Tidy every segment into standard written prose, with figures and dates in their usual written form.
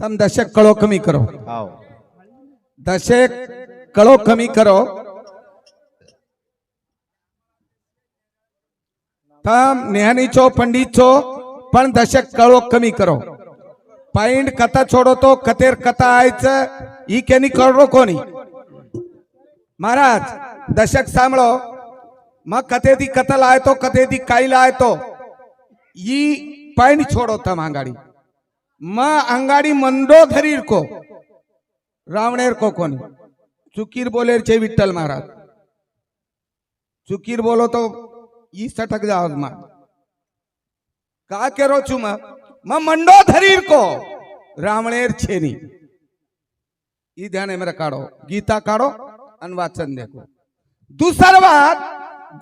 तम 10 कळो कमी करो आओ 10 कळो कमी करो तम न्यानी छो पंडित छो पण 10 कळो कमी करो पॉइंट कथा छोड़ो तो कतेर कथा आयच ई केनी करो कोणी महाराज 10 सांभळो मग कथेदी कथा लाय तो कथेदी काई लाय तो ई पॉइंट छोड़ो तम अंगाड़ी म अंगाड़ी मंडो धरीर को रावणेर को कोनी चुकीर बोलेर छे विठ्ठल महाराज चुकीर बोलो तो ई सटक जाओ मा का केरो छु म मंडो धरीर को रावणेर छेनी ई ध्यान में काढ़ो गीता काढ़ो अन वाचन देखो दूसरा बात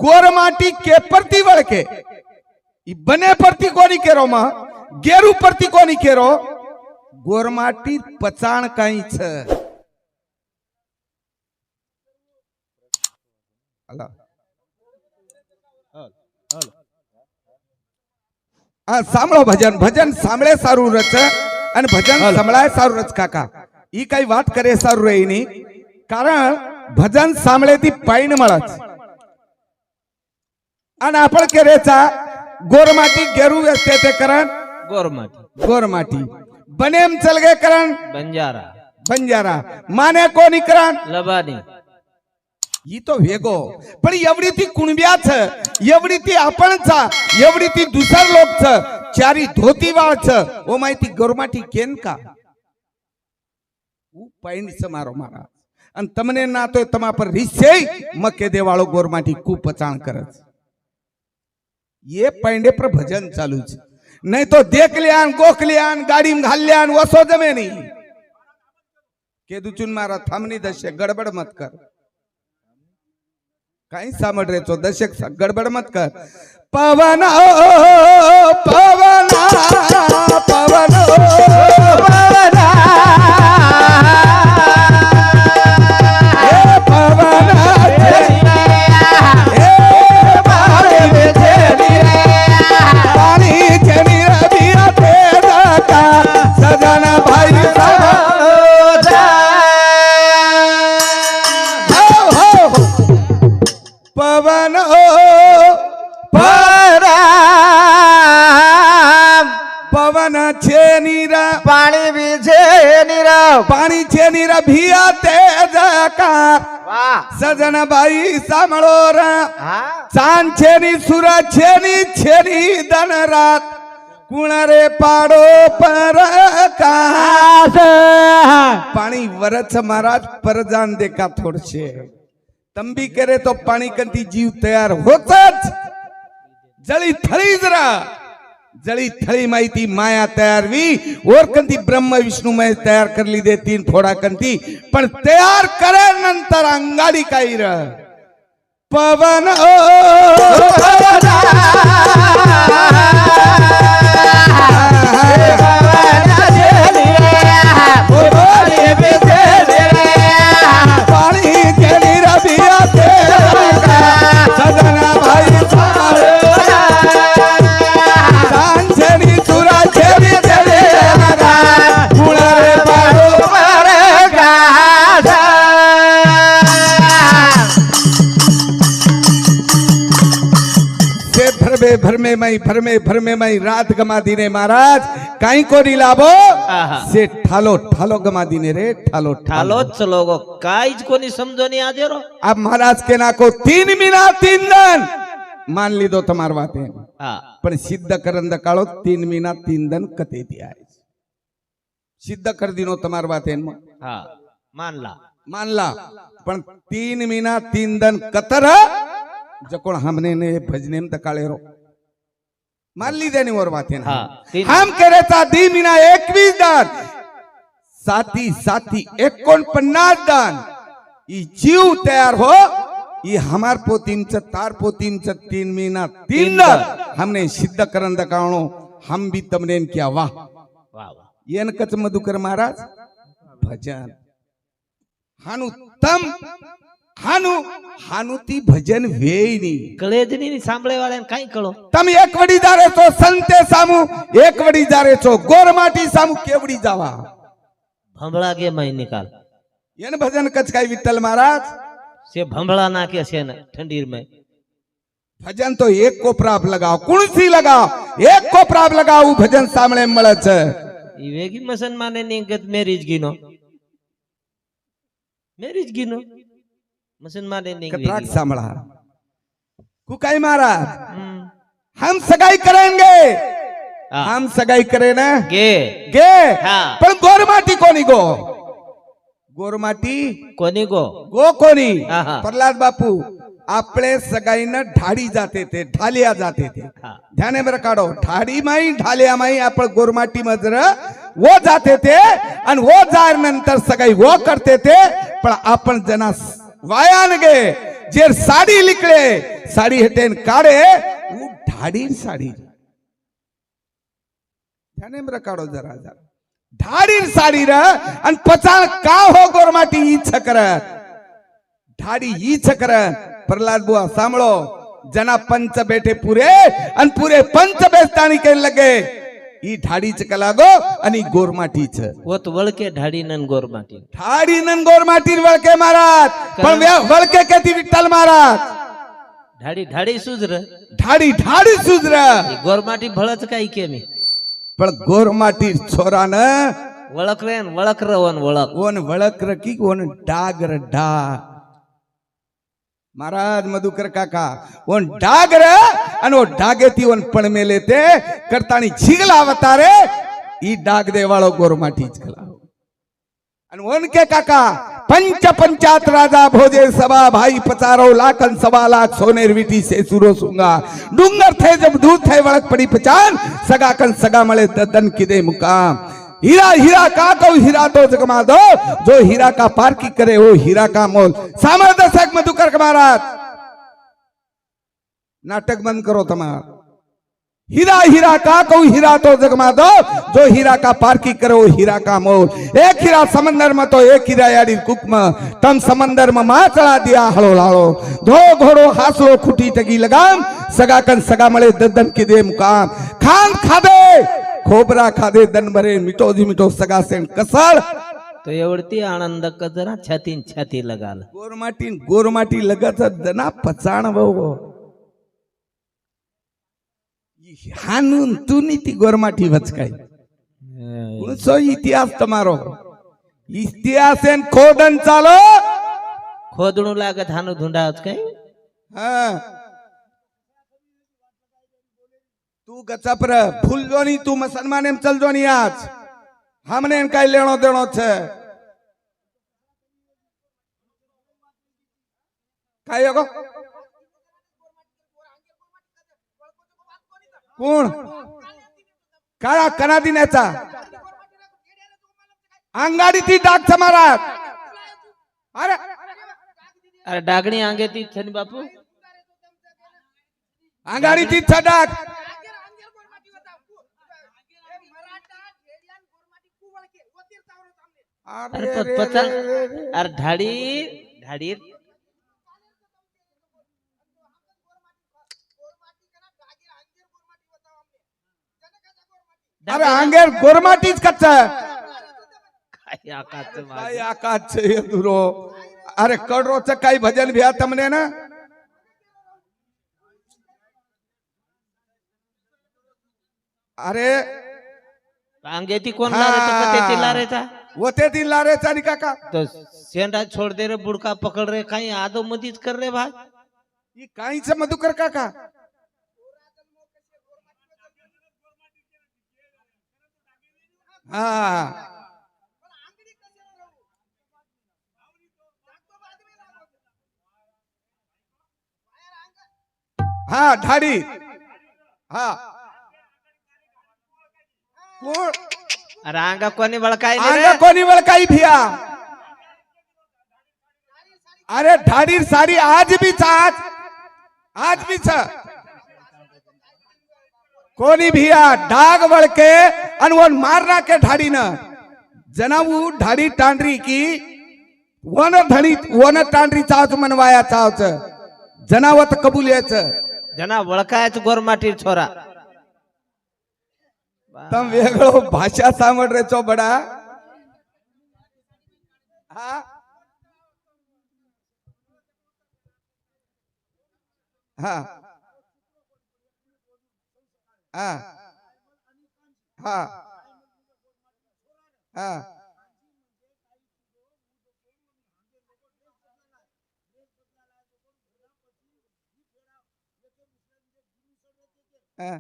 गोरमाटी के प्रति वळ के ई बने प्रति कोनी केरो मा गेरू प्रति कोनी केरो गोरमाटी पचाण काई छ अल्लाह आ सांभळो भजन भजन सांभळे सारू रच आणि भजन संभळाय सारू रच काका ई काही वाट करे सारू रे नी कारण भजन सांभळे ती पाईन मळच आणि आपण केरेचा गोरमाटी गेरू व्यस्ते ते करण गोरमाटी बनेम चल गए करण बंजारा माने कोणी करण लबानी ही तो वेगो पण एवढी ती कुणब्या छ एवढी ती आपण छ एवढी ती दुसर लोक छ चारी धोती वाळ छ ओ माहिती गोरमाटी केन का ऊ पाईन से मारो मारा अन तमने ना तो तमा पर रिसे मके देवाळो गोरमाटी कु पचाण करज ये पांडे पर भजन चालू छ नहीं तो देख लियान गोख लियान गाड़ी में घाल लियान वसो जमे नहीं के दुचुन मारा थामनी 10 गड़बड़ मत कर काही सामड रे तो 10 गड़बड़ मत कर पवन पवन पवन पाणी छे नीरा भिया तेजकार सजन भाई सांभळो रे चांद छेनी सूरज छेनी दन रात कुण रे पाडो पर कास पाणी वरच महाराज परजान देखा थोडशे तंबी करे तो पाणी कंती जीव तयार होतच जळी थळी जरा जड़ी थड़ी माहिती माया तैयार वी और कंती ब्रह्म विष्णु महेश तैयार कर ली दे 3 फोड़ा कंती पण तैयार करे नंतर अंगाडी काही र पवन पानी केली रबिया ते सजना भाई भर में मई रात गमा दीने महाराज काई को लाभो से ठालो ठालो गमा दीने रे ठालो ठालो चलोगो काईज कोनी समझो नहीं आजे रो अब महाराज के ना को 3 महीना 3 दिन मान ली दो तुम्हार बातें पण सिद्ध करंद काळो 3 महीना 3 दिन कते दिया सिद्ध कर दिनो तुम्हार बातें मान ला पण 3 महीना 3 दिन कतर जकोण हमने ने भजने में तकाळे रो मान ली देनी और बातें हम करे था 2 महीना 21 दान साथी 49 दान ई जीव तैयार हो ये हमार पोतीमच तार पोतीमच 3 महीना 3 दान हमने सिद्ध करन दकाणो हम भी तमने क्या वाह येन कच मधुकर महाराज भजन हानु तम हानु हानुती भजन वेईनी कळेजनी नी सांभळे वाळ्यान काई कळो तम एक वडी जारे तो संते सामू एक वडी जारे छो गोरमाटी सामू केवडी जावा ભંભળા ગે માઈ નિકાલ એને ભજન કચ કાઈ વિઠ્ઠલ महाराज से भंभळा नाके से न ठंडीर में भजन तो एक कोपरा लगाओ कुणसी लगाओ एक कोपरा लगाओ भजन सामने મળે છે ई वेगी मुसलमाने निगत मेरीज गिनो मुसलमाने कतराक निगत सामड़ा कुकाई महाराज हम सगाई करेंगे हम सगाई करे ना गे गे हाँ। पण गोरमाटी कोणी गो गोरमाटी कोणी गो गो कोणी हाँ। प्रल्हाद बापू आपले सगाईनं ढाडी जाते थे ढालिया जाते थे हाँ। ध्यान बर काढो ढाडी माई ढालिया माई आपण गोरमाटी मजर वो जाते थे आणि वो जार नंतर सगाई वो करते थे पण आपण जना वायान गे जे साडी लिकले साडी हटेन काढे वो ढाडी साडी ध्यान बर काढो जरा जरा ढाडी साडी र आणि पचाळ का हो गोरमाटी ईच करत ढाडी ईच करत प्रल्हाद बुआ सांभळो जना पंच बैठे पूरे आणि पूरे पंच बेस्ताणी के लगे ई ढाडीच कलागो आणि गोरमाटीच वो तो वळके ढाडी नन गोर माटी ढाडी नन गोरमाटी वळके महाराज पण वळके केती विठ्ठल महाराज ढाडी ढाडी सुजर ढाडी ढाडी सुजर गोर माटी भळच काय के मी पण गोरमाटी छोरान वळक रे वळक रवन वळक ओन वळक र की ओन डागर डा महाराज मधुकर काका ओन डागर आणि ओ डागेती ओन पण मेले ते करतानी झिगला अवतारे ई डाग देवाळो गोरमाटीच कला आणि ओन के काका पंच पंचात राजा भोजे सभा भाई 50 लाख 1.25 लाख सोनेर विटी से सुरो सुंगा डूंगर थे जब दूर थे वळक पड़ी पहचान सगा कन सगा मळे ददन किदे मुकाम हीरा हीरा का को हीरा तो जगमा दो जो हीरा का पारकी करे वो हीरा का मोल सामर्थक मधुकर महाराज नाटक बंद करो तमार हीरा हीरा का को हीरा तो जगमा दो जो हीरा का पारकी करे वो हीरा का मोल एक हीरा समंदर में तो एक हीरा यारी कुक में तम समंदर में मा चढ़ा दिया हलो लालो धो घोड़ो हासलो खुटी टगी लगाम सगा कन सगा मळे ददन की दे मुकाम खान खादे खोबरा खादे दन भरे मिठो जी मिठो सगा सेन कसळ तो एवढती आनंद कजरा छातीन छाती लगाल गोरमाटी लगत दना पचाण भाऊ हानून तू ती गोरमाटी वचकाय सो इतिहास તમારો इतिहास एन खोदन चालो खोदणू लागत हानू धुंडाच काय हाँ तू गचपर भूल जोनी तू मुसलमान एम चल जोनी आज हमने इनका लेनो देनो छे काय गो कोण काळा कना दिनाचा अंगाडी ती डाक समारात अरे अरे डागणी आंगे ती छनी बापू अंगाडी ती छडाक अरे पचाल अरे ढाडी ढाडी अरे अंगेर गोरमाटीच कच्चा काय आकाच काय आकाश छे दुरो अरे कडरो च काही भजन भ्या तमने ना अरे आंगे ती कोण लारेचा कते ती लारेचा वते ती लारेचा नि काका तो सेंडा छोड़ दे रे बुड़का पकड़ रे काही आदो मदीच कर रे भाई ये काहीच मधुकर काका हाँ हाँ ढाडी हाँ कोण अरे आंगा कोणी बळकाई आंगा कोणी वळकाई भिया अरे ढाडी सारी आज भी आज भी छ कोणी भिया डाग वळके आणि वन मारना के ढाडी न जनावू ढाडी टांडरी की वन धणी वन टांडरी चावच मनवाया चावच जनावत कबूल याच जना वळकायच गोरमाटी छोरा तम वेगळो भाषा सामड रे चो बडा हा हा हा हा हा हा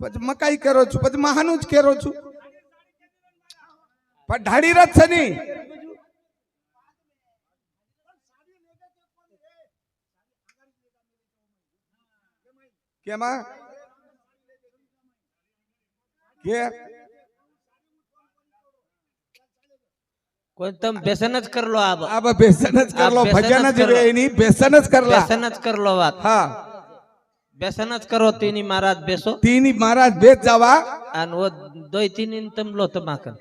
પછી મકાઈ કરો છું પછી મહાનું જ કેરો છું પણ ઢાળી રથ છે ની કેમાં કે કોઈ તમે બેસન જ કર લો આ બેસન જ કર લો ભજન જ રે એની બેસન જ કરલા બેસન જ કર લો વાત હા બેસન જ કરો તીની મહારાજ બેસો તીની મહારાજ બેસ જાવા અને વો દોય તીની તમ લો તમાકન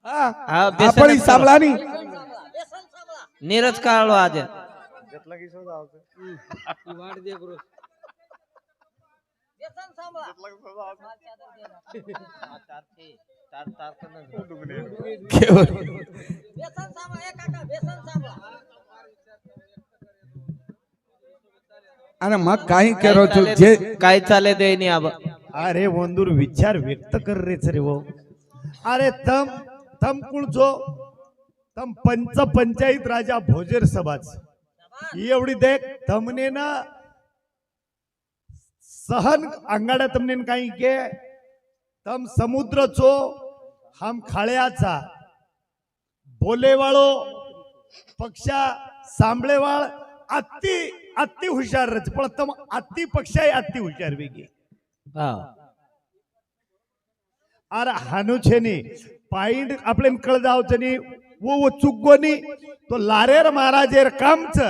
હા હા બેસન આપણી જ કરો. સાંભળાની નીરજ કાળો આજે કેવું? અને મગ કાઈ કરો છું જે काय चाले दे नहीं अब अरे वंदूर विचार व्यक्त कर रे रे वो अरे तम कुण जो तम पंचायत राजा भोजेर सभाच एवढी देख तमने ना सहन अंगाड्या तमने काही के तम समुद्र चो हम खाळ्याचा बोलेवाळो पक्षा सांभळेवाळ अति अति हुशार रच पण तम अति पक्षा अति हुशार वेगी हाँ अरे हानु छे नी पॉइंट आपले कळ जाव छे नी वो चुगो नी तो लारेर महाराजेर काम छ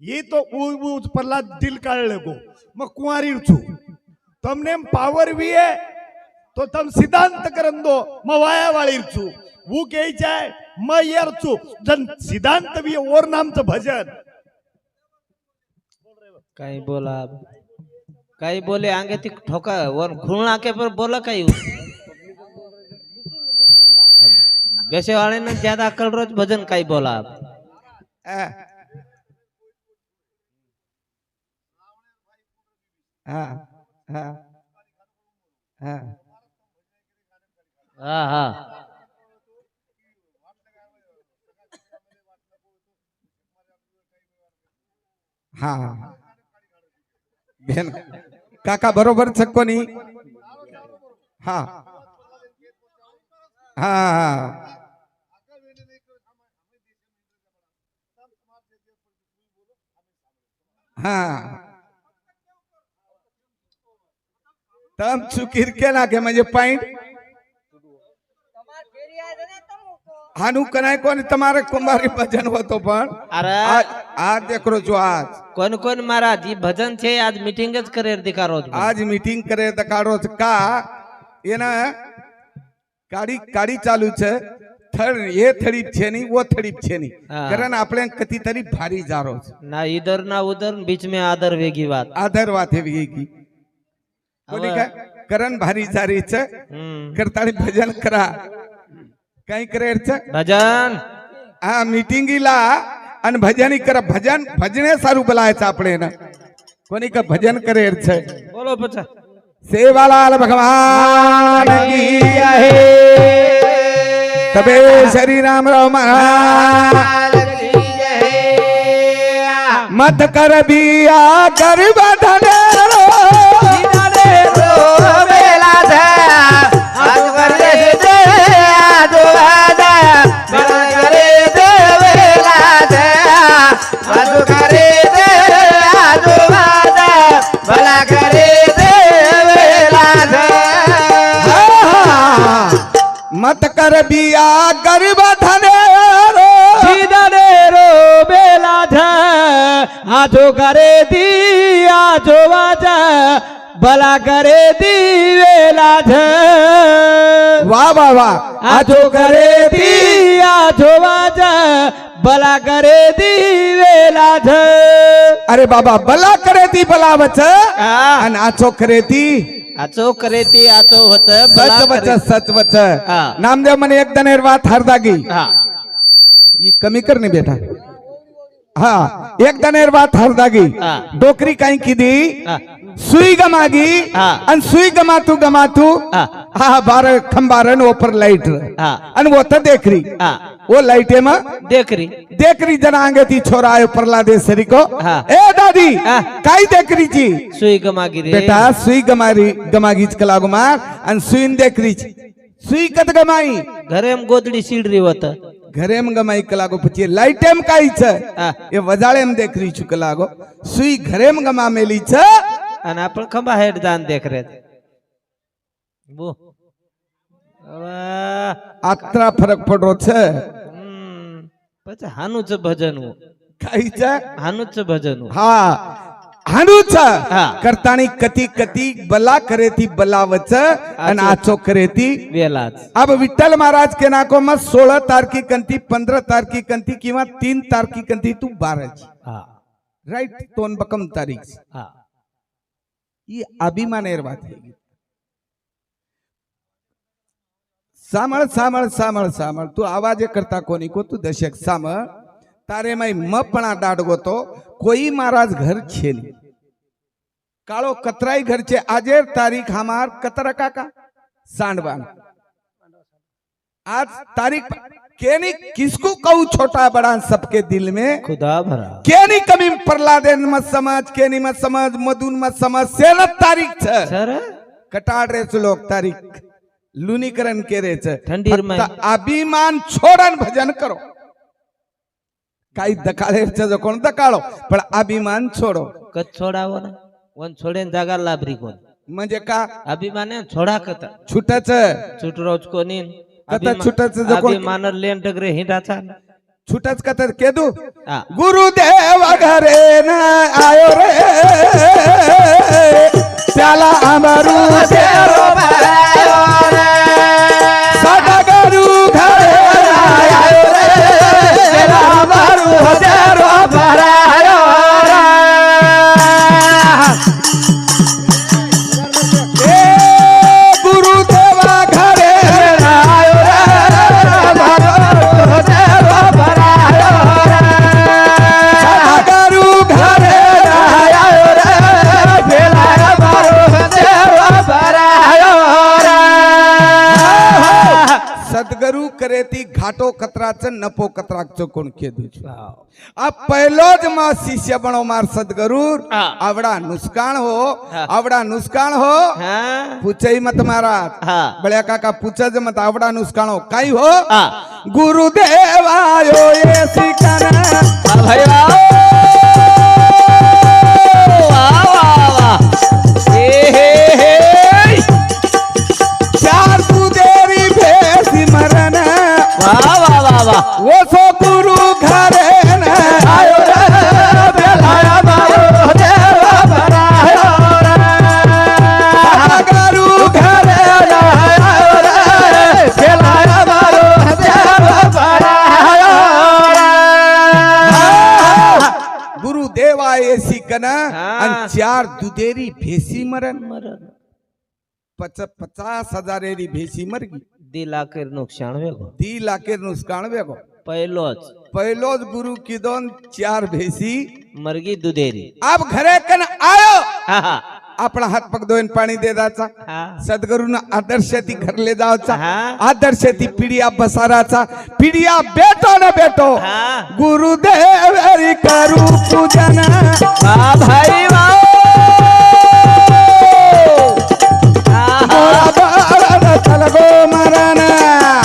ये तो वो परला दिल काढले गो मग कुंवारी छु तमने पावर भी है तो तम सिद्धांत करन दो म वाया वाळी छु वो के जाय म यार छु जन सिद्धांत भी और नाम छ भजन काही बोला अब काही बोले आगे ती ठोका और घुणा के पर बोला काही वैसे वाले ने ज्यादा अकल रोज भजन काही बोला अब हा हा हा हाँ हाँ हा बेन काका बरोबर छ कोणी हा हा हा तम चुकीर केला के म्हणजे पॉइंट हानु कनाय कोण તમારે કુંભારી ભજન હોતો પણ अरे આ દેખરો છો આજ कोण कोण महाराज ये भजन छे आज मीटिंग ज करे दिखा रोज आज मीटिंग करे दकाडो का एना काडी काडी चालू છે થડ એ થડીપ છે ની वो થડીપ છે ની हाँ। कारण આપણે કતી તરી ભારી જારો છે ना इधर ना उधर बीच में आदर वेगी बात आदर वाथे वेगी कोणी काय करण भारी जारी છે करताळी भजन करा काय करे છે भजन हा मीटिंगीला आणि भजनी करा भजन भजने सारू बोलायचं આપણે ना कोणी का भजन करे છે बोलो बच्चा सेवालाल भगवान की है तबे श्री राम राव महाराज मत कर बिया कर बधने मत कर बिया गर्भ धने रो बेला ध आजो करे दी आजो वाजा भला करे दिवेला ध वा वा वा आजो करे दी आजो वाज भला करे दिवेला ध अरे बाबा भला करे ती भलावच आणि आचो करे ती आचो करे ती आचो होत सच वच सच वच हा. नामदेव म्हणे एक दनेर वात हरदागी हा ये कमी करणे बेटा हा एक दनेर वात हरदागी हा. डोकरी काही किदी हा सुई गमागी हा. आणि सुई गमातू हा हा बार खंबारन ऊपर लाइट हा आणि वो तो देखरी हा वो लाइटे में देखरी देखरी जना आगे ती छोरा आयो प्रहलादे सरी को हा. ए दादी हा. काय देखरी ची सुई गमागी रे बेटा सुई गमागीच कला गुमार आणि सुईन देखरीच सुई कत गमाई घरेम गोदडी सीडरी होत घरेम गमाई कलागो पची लाइटेम काईच हा. ये वजाळेम देखरी छु कलागो सुई घरेम गमा मेलीच आणि आपण खंबा हेड दान देख रे बो आत्रा फरक पडो छ પછી હાનુच ભજન હું काईच હાનુच ભજન હું हा हानूच हा. करतानी कती कती बला करे ती बलावच आणि आचो करे ती वेलाच अब विठ्ठल महाराज के नाको मग 16 तारखेकंती 15 तारखेकंती किंवा 3 तारखेकंती तू 12 हा राइट तोन बकम तारीख हा ये अभिमानेर बात है सामळ सामळ सामळ सामळ तू आवाज करता कोणी को तू दशक सामळ तारे माई मपणा डाडगो तो कोई महाराज घर छेल काळो कतराई घर छे आजेर तारीख हमार कतरा काका सांडबान आज तारीख केनी किसको कहू छोटा बड़ा सबके दिल में खुदा भरा केनी कमी प्रहलादेन मत समझ केनी मत समझ मधुन मत समझ सेल तारीख छ सर कटाड़ रे च लोग तारीख लुनीकरण के रे छ ठंडीर में फक्त अभिमान छोड़न भजन करो काही दकाळे जो कोण दकाळो पण अभिमान छोडो कच छोडावो ना वन छोडेन जागा लाभरी कोण म्हणजे का अभिमाने छोडा कत छुटच छुटरोज कोणी कता छुटच जो कोण अभिमान लेन टगरे हिंडाचा छुटच कत केदू हा गुरुदेव घरे न आयो रे त्याला अमरू देव भायो रे सदगुरु घरे आयो रे त्याला अमरू देव भरायो रे ए गुरुदेव घरे आयो रे अमरू देव भरायो रे सदगुरु घरे आयो रे त्याला अमरू देव भरायो रे सदगुरु करे ती घाटो कतराच नपो कतराच कोण केदू आ पहिलोज मा शिष्य बनो मार सदगुरु हा. आवडा नुस्कान हो हा. आवडा नुस्कान हो हा पूछई मत महाराज हा बळ्या काका पूछज मत आवडा नुस्कान हो काही हो हा गुरुदेव आयो ये सिकन भाई वाह वाह वाह ए हे चार कुदेरी भेसी मरन वाह वाह वाह वाह वो सो गुरु घरे न आयो रे बेलाया बाबू देव भरायो रे गुरु घरे न आयो रे बेलाया बाबू देव भरायो रे गुरुदेव आये सिकन आणि चार दुधेरी भेसी मरन मरण 50,000 भेसी मर गई दी लाखेर नुकसान वेगो 2 लाखेर नुकसान वेगो पहिलोच पहिलोज गुरु की दोन 4 भेसी मरगी दुधेरी अब घरे कन आयो हा हा आपला हात पग धुवून पाणी दे जायचा हा सद्गुरूंना आदर्श ती घरले जायचा हा. आदर्श ती पिढिया बसाराचा पिढिया बेटो न बेटो हा गुरुदेव हरी करू पूजन वाह भाई वाह मोरा बाळाला तलगो मरण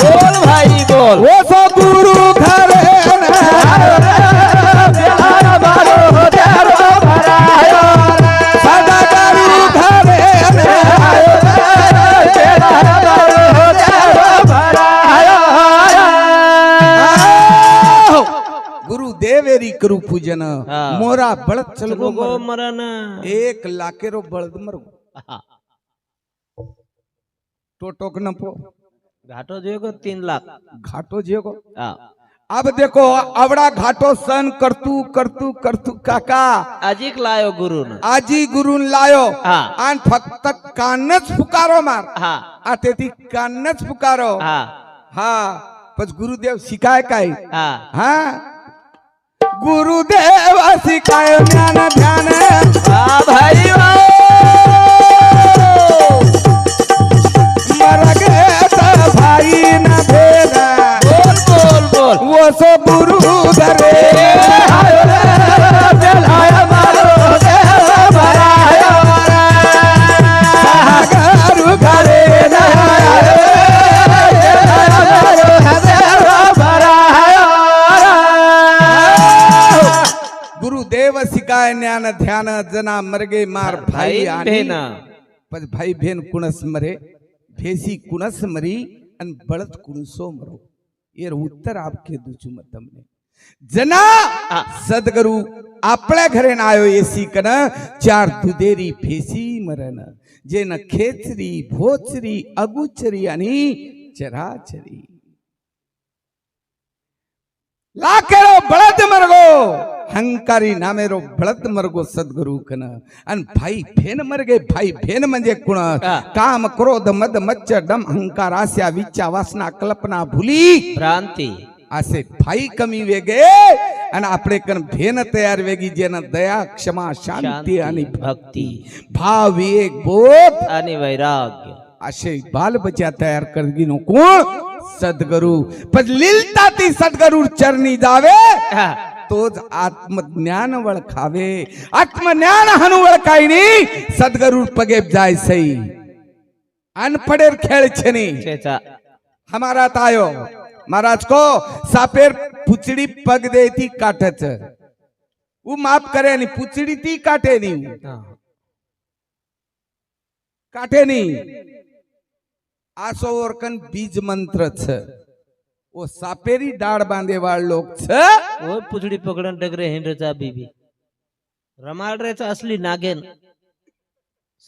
बोल भाई बोल वो सो गुरु घरे न आयो रे बेलाया बारो देव भरायो रे सदा गुरु घरे न आयो रे बेलाया बारो देव भरायो रे गुरुदेवेरी करू पूजन हा. मोरा बळद चलगो चलगो मरण 1 लाखेरो बळद मरगो હા. टोटोक नपो घाटो जो को 3 लाख. घाटो जेगो हाँ. अब देखो आवड़ा घाटो सन करतू करतू करतू काका अजिक लायो गुरु न. आजी गुरुन लायो हा. आणि फक्त कानच पुकारो मार हा. आता ती कानच पुकारो हा. हा पण गुरुदेव शिकाय काय हा. हा गुरुदेव शिकाय ज्ञान ध्यान वा भाई वा. मरगे भाई न भेदा बोल बोल बोल. वो सो गुरु धरे बेलाया मारो देव भराया सागर घरे ना गुरुदेव शिकाय ज्ञान ध्यान जना मरगे मार भाई आणि बहिण. पण भाई बहन कुणस मरे भेसी कुणस मरी आणि बळत कुणसो मरो येर उत्तर आपके दुचू मतमने जना सदगुरु आपल्या घरे आयो एसी कन 4 दुधेरी फेसी मरण जे न खेचरी भोचरी अगुचरी आणि चराचरी लाखेरो बळद मरगो हंकारी नामेरो बळद मरगो सद्गुरु कन अन भाई फेन मरगे भाई फेन म्हणजे कुण काम क्रोध मद मच्च डम अहंकार आस्या विचार वासना कल्पना भूली भ्रांती असे भाई कमी वेगे आणि आपले कन भेन तयार वेगी जेन दया क्षमा शांती आणि भक्ती भाव विवेक बोध आणि वैराग्य असे बालबच्चा तयार करगी नो कोण सद्गुरु पण लिलता ती सद्गुरु चरणी जावे हा. तोच आत्मज्ञान वळखावे आत्मज्ञान हनु वळकाईनी सद्गुरु पगे जाय सई अनपढ़ेर खेल छनी चेचा हमारा तायो महाराज को सापेर पुचड़ी पग दे थी काटच वो माफ करे नहीं पुचड़ी थी काटे नहीं हा. काटे नहीं आसो ओरकन बीज मंत्र छ वो सापेरी डाळ बांधे वाळ लोक छ वो पुचडी पकडन डगरे हेंड्रेचा बीबी रमाडरेचा असली नागेन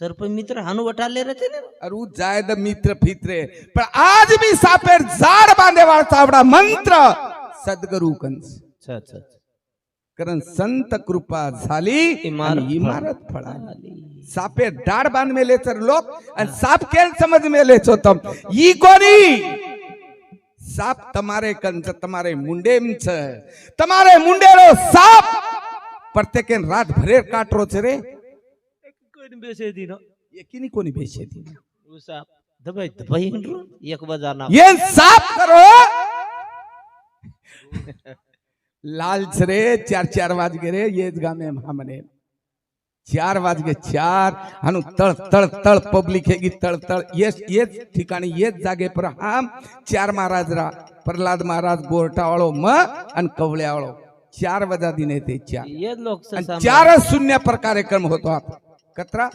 सर्प मित्र हानु वटाले रहते ने. और वो जाए द मित्र फित्रे पर आज भी सापेर झाड बांधे वाळ चावडा मंत्र सद्गुरु कंस अच्छा अच्छा. कारण संत कृपा झाली आणि इमारत फळाली सापे डाळ बांध मेले तर लोक आणि साप केल समज मेले होतम ई कोणी साप તમારે કંચ તમારે મુંડેમ છે તમારે મુંડેરો સાપ પ્રત્યેક રાત ભરે કાટરો છે રે कोणी बेसे दिनो એકીની કોની બેસે દી उसा दबाई दबाई हिंड्रो एक बजाना ये साफ करो लाल छरे 4 वाज गे रे ये गामे हमने 4 वाज गे 4 हनु तळ तळ तळ पब्लिक हेगी तळ तळ ये ठिकाणी ये जागे पर हम 4 महाराज रा प्रहलाद महाराज गोरटा वाळो म अन कवळ्या वाळो 4 वाजा दिने ते 4 ये लोक आणि 4 शून्य पर कार्यक्रम होतो आता कतरा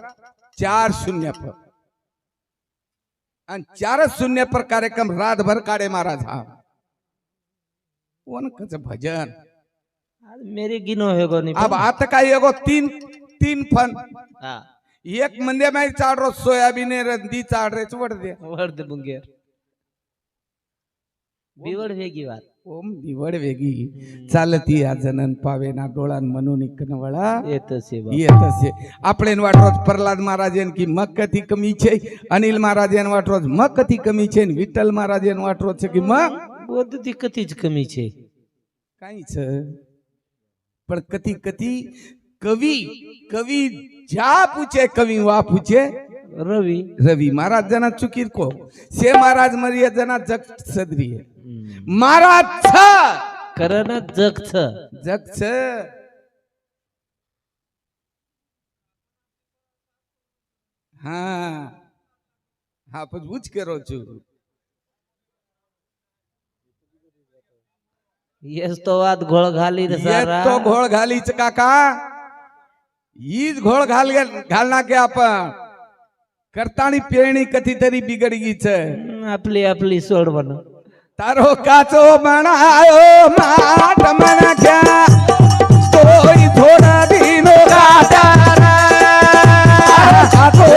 4 शून्य पर आणि 4 शून्य पर कार्यक्रम रात भर काढे महाराज हा कोण कच भजन मेरे गिनो है गोनी अब आता काय एगो तीन फन हा एक मंदे में चाड रो सोयाबीन रंदी चाड रे चवड दे वर्द बुंगेर बिवड वेगी बात ओम निवड वेगी चालती आ जनन पावे ना डोळान म्हणून इकनवळा येत से बा येतसे आपले वाटरोज प्रहलाद महाराजन की मग कथी कमी छे अनिल महाराजन वाटरोज मग कथी कमी छे विठ्ठल महाराजन वाटरोज की मग बोध ती कतीच कमी छे काई छ पण कथी कथी कवी ज्या पूछे कवी वा पूछे रवि महाराज जना चुकीर को से महाराज मरिया जना जग सदरी है महाराज छ करन जग छ हाँ हाँ पण बुझ करो छु येस तो वाद घोळ घाली रे सारा ये तो घोळ घालीच काका हीच घोळ घालना के आपण करतानी पेरणी कथी तरी बिगडगी छ आपली सोड बन तारो काचो बनायो माट मन क्या तोई थोड़ा दिनो काटा काचो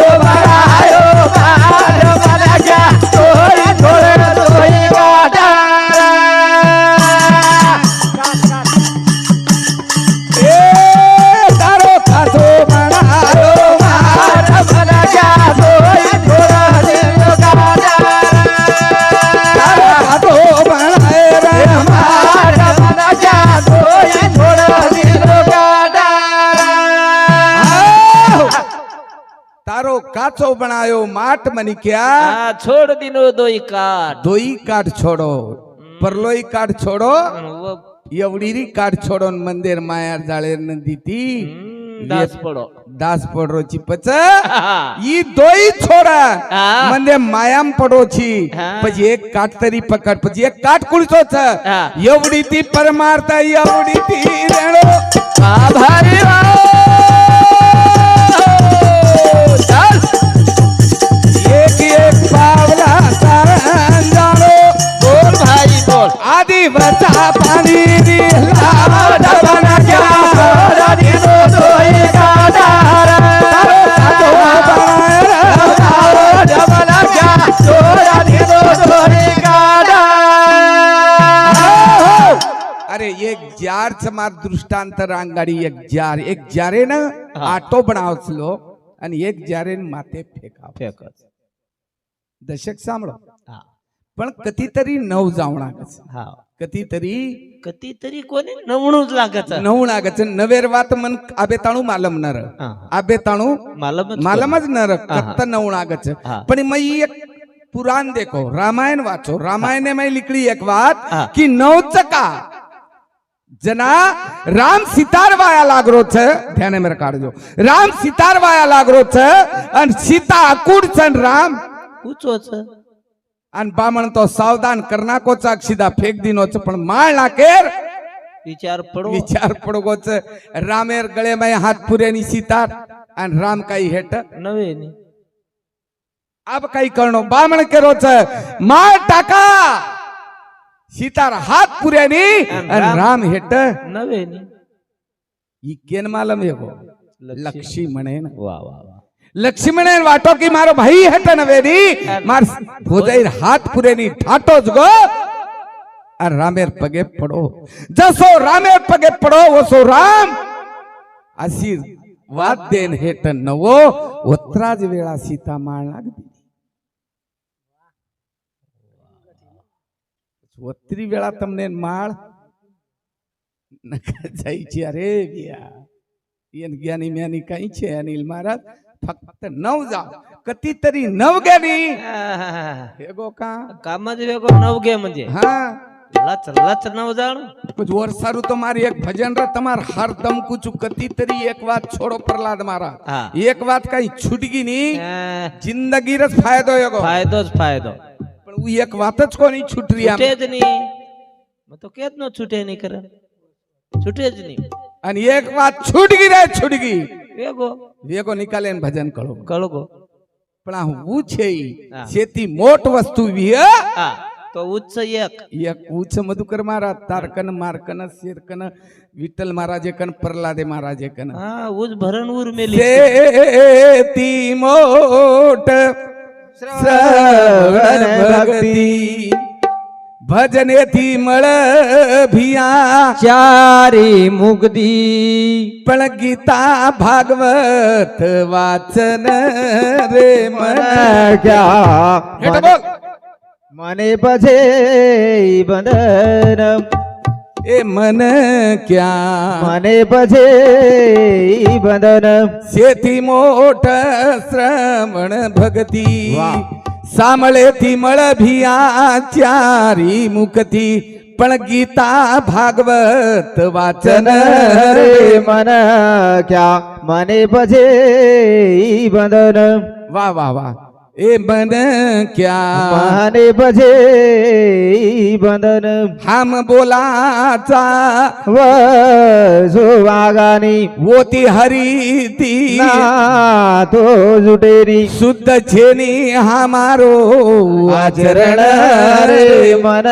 मारो काचो बनायो माट मनी क्या હા છોડ દીનો દોઈ કાટ दोई काठ छोड़ो परलोई काठ छोड़ो व- एवढी काठ छोड़ो न मंदिर मायार जाळेर नदी ती દાસ પડો दास पडरो ची पच હા. ई दोई छोड़ा हा. म्हणजे मायाम पडो छी हा. પછી એક કાઠ તરી પકડ પછી એક કાઠ કુળસો છે હા. એવડી તી પરમાર્થ એવડી તી રેણો આભારી વાળો ચાલ એક એક પાવલા તારા જાણો બોલ ભાઈ બોલ આદિ વચા પાણી ની લાડ બના ક્યાં દીનો દોઈ કાટાર તારો સાચો બનાય જબલા ક્યાં છોડ દીનો દોઈ કાટાર अरे एक जार मार दृष्टांत रांगाडी एक जारे ना हा. आटो बनावचलो आणि एक जारे माते फेकाव ફેકત दशक सांभळो હા पण कधीतरी नव जावणागच હા कधीतरी કતી તરી કોને નવણું જ લાગે છે नवणागच नवेर वात मन आबे ताणू मालम नर हा. आबे ताणू માલમ જ मालमच नर हा. कत्त नवणागच हा. पण मग एक पुराण देखो रामायण वाचो रामायण में लिखली एक बात हा. की नवच का जना राम सितार वाया लागरो छ ध्यान में काढजो राम सितार वाया लागरो छ आणि सीता अकूड छन राम ઊંચો છે आणि बामण तो सावधान करना को चाक सीधा फेक दिनो छ पण माळ नाकेर વિચાર પડો विचार पडगो छ रामेर गळे में हात पुरेनी सीतार आणि राम काही हेट નવે ની अब काही करणो बामण केरो छ माळ टाका सीतार हात पुरेनी आणि राम हेट નવે ની ई केन मालम हेगो लक्षी म्हणे ना વાહ વાહ વાહ लक्ष्मणे वाटो की मारो भाई हेट नवेदी मार भोजाईर हात पुरेनी ठाटोच गो और रामेर पगे पडो जसो रामेर पगे पडो वसो राम अशी वाद देन हेट नवो ओत्राज वेळा सीता माळ लागदी ओत्री वेळा तमने माळ नका जायची अरे बिया येन ज्ञानी म्यानी काही छे अनिल महाराज फक्त नव जाओ कधीतरी नव ज्ञानी हेगो का કામ જ વેગો નવગે म्हणजे हाँ લચ લચ નવ જાણું कुछ और सारू तो मारी एक भजन रे तमार हर दम कुछ कधीतरी एक बात छोड़ो प्रहलाद मारा हाँ. एक बात काही छुटगी नी આ, जिंदगी रस फायदो हेगो ફાયદો જ ફાયદો पण उ एक वातच कोणी छुटरी आम છૂટે જ નહીં मैं तो केत नो छूटे नहीं करे छूटे ज नहीं आणि एक बात छुटगी रे छुटगी वेगो वेगो निकाले न भजन करो कळगो पण आ उ छे हाँ. शेती मोट वस्तु विय हा तो उच्च एक एक उच्च मधुकर महाराज तारकन मारकन शेरकन विठ्ठल महाराजे कन प्रल्हादे महाराजे कन हा उज भरण उर मेली शेती मोट श्रवण भक्ती भजनेती मळ भिया चारी मुगदी पण गीता भागवत वाचन रे मन क्या हेट बोल मने बजे बंधन ए मन क्या मने बजे बंधन शेती मोठ श्रवण भक्ती वाह. सामळे ती मळ भिया चारी मुक्ती पण गीता भागवत वाचन रे मन क्या मने बजे बंधन वा वा वा ए मन क्या मने बजे बंधन हम बोलाचा वजो वागानी वोती हरी ती ना तो जुटेरी शुद्ध छेनी हमारो आचरण रे मन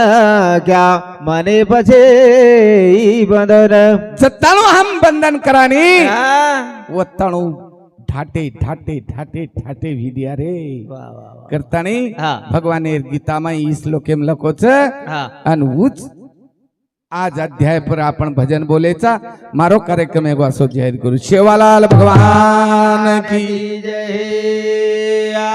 क्या मने बजे बंधन जत्ताणु हम बंधन करानी वत्ताणु ढाटे ढाटे ढाटे ढाटे विद्या रे करतानी हा. भगवाने गीता में ई श्लोकेम लखो छ हा. आणि उच आज अध्याय पर आपण भजन बोलेचा मारो कार्यक्रम एगो असो जाहीर करू शेवालाल भगवान की जय